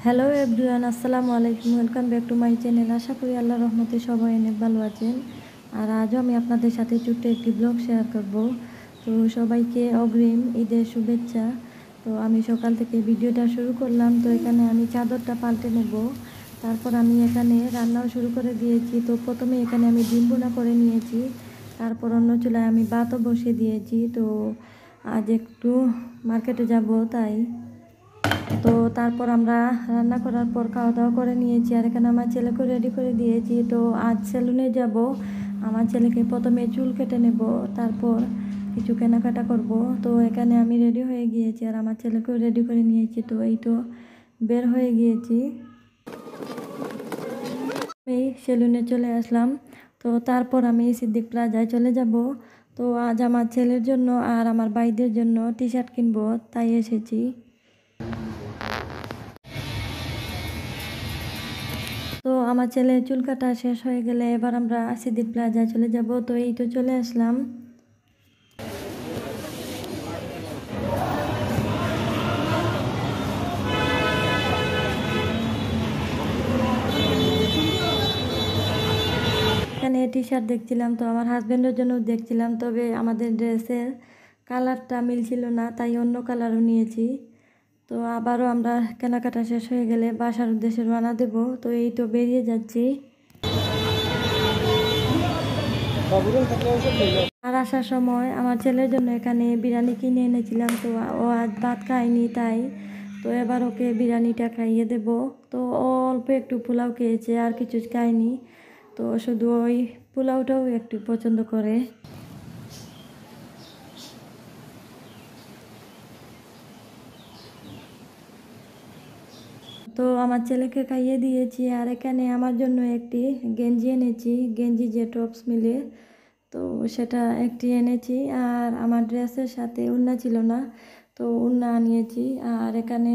Hello everyone, আসসালামু আলাইকুম। Welcome back to my channel. আশা করি আল্লাহর রহমতে সবাই অনেক ভালো আছেন। আর আজও আমি আপনাদের সাথে ছোট্ট একটি ব্লগ শেয়ার করব। তো সবাইকে অগ্রিম ঈদের শুভেচ্ছা। তো আমি সকাল থেকে ভিডিওটা শুরু করলাম। তো এখানে আমি চাদরটা পাল্টে নেব, তারপর আমি এখানে রান্নাও শুরু করে দিয়েছি। তো প্রথমে এখানে আমি ডিম বোনা করে নিয়েছি, তারপর অন্য চুলায় আমি ভাতও বসিয়ে দিয়েছি। তো আজ একটু মার্কেটে যাব, তাই তো তারপর আমরা রান্না করার পর খাওয়া দাওয়া করে নিয়েছি। আর এখানে আমার ছেলেকে রেডি করে দিয়েছি। তো আজ সেলুনে যাব। আমার ছেলেকে প্রথমে চুল কেটে নেব, তারপর কিছু কেনাকাটা করব। তো এখানে আমি রেডি হয়ে গিয়েছি আর আমার ছেলেকেও রেডি করে নিয়েছি। তো এই তো বের হয়ে গিয়েছি, এই সেলুনে চলে আসলাম। তো তারপর আমি সিদ্দিক প্লাজায় চলে যাব। তো আজ আমার ছেলের জন্য আর আমার ভাইদের জন্য টি শার্ট কিনবো, তাই এসেছি। তো আমার ছেলে চুল কাটা শেষ হয়ে গেলে এবার আমরা সিদ্দিক প্লাজায় চলে যাব। তো এই তো চলে আসলাম। এখানে টি শার্ট দেখছিলাম, তো আমার হাজব্যান্ডের জন্য দেখছিলাম, তবে আমাদের ড্রেসের কালারটা মিলছিল না, তাই অন্য কালারও নিয়েছি। তো আবারও আমরা কেনাকাটা শেষ হয়ে গেলে বাসার উদ্দেশ্যে রওনা দেব। তো এই তো বেরিয়ে যাচ্ছি। আর আসার সময় আমার ছেলের জন্য এখানে বিরিয়ানি কিনে এনেছিলাম। তো ও আজ ভাত খায়নি, তাই তো এবার ওকে বিরিয়ানিটা খাইয়ে দেব। তো ও অল্প একটু পোলাও খেয়েছে, আর কিছু খায়নি। তো শুধু ওই পোলাওটাও একটু পছন্দ করে। তো আমার ছেলেকে খাইয়ে দিয়েছি। আর এখানে আমার জন্য একটি গেঞ্জি এনেছি, গেঞ্জি যে টপস মিলে, তো সেটা একটি এনেছি। আর আমার ড্রেসের সাথে ওড়না ছিল না, তো ওড়না আনিয়েছি। আর এখানে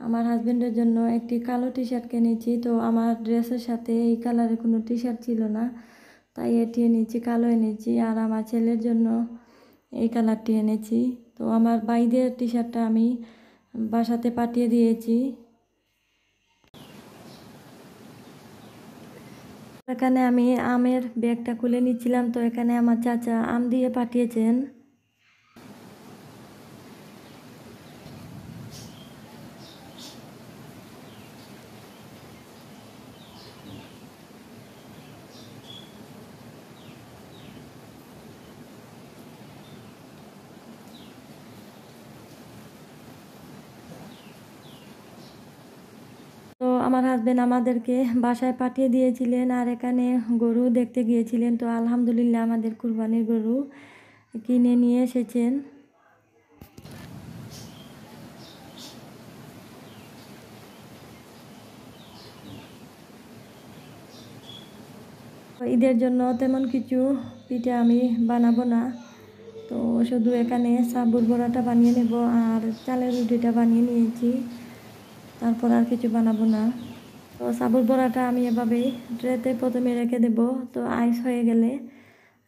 আমার হাজব্যান্ডের জন্য একটি কালো টি শার্ট কিনেছি। তো আমার ড্রেসের সাথে এই কালারের কোনো টি শার্ট ছিল না, তাই এটি এনেছি, কালো এনেছি। আর আমার ছেলের জন্য এই কালারটি এনেছি। তো আমার ভাইদের টি শার্টটা আমি বাসাতে পাঠিয়ে দিয়েছি। এখানে আমি আমের ব্যাগটা খুলে নিচ্ছিলাম। তো এখানে আমার চাচা আম দিয়ে পাঠিয়েছেন। তো আমার হাজবেন্ড আমাদেরকে বাসায় পাঠিয়ে দিয়েছিলেন। আর এখানে গরু দেখতে গিয়েছিলেন। তো আলহামদুলিল্লাহ আমাদের কুরবানির গরু কিনে নিয়ে এসেছেন। ঈদের জন্য তেমন কিছু পিঠা আমি বানাবো না। তো শুধু এখানে সাবুর বড়াটা বানিয়ে নেব আর চালের রুটিটা বানিয়ে নিয়েছি, তারপর আর কিছু বানাবো না। তো সাবুর বড়াটা আমি এভাবে ট্রেতে প্রথমে রেখে দেব। তো আইস হয়ে গেলে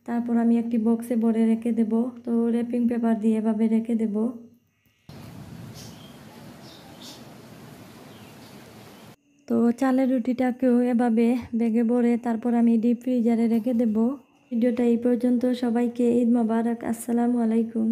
তারপর আমি একটি বক্সে ভরে রেখে দেব। তো র্যাপিং পেপার দিয়ে এভাবে রেখে দেব। তো চালের রুটিটাকেও এভাবে ব্যাগে ভরে তারপর আমি ডিপ ফ্রিজারে রেখে দেব। ভিডিওটা এই পর্যন্ত। সবাইকে ঈদ মোবারক। আসসালামু আলাইকুম।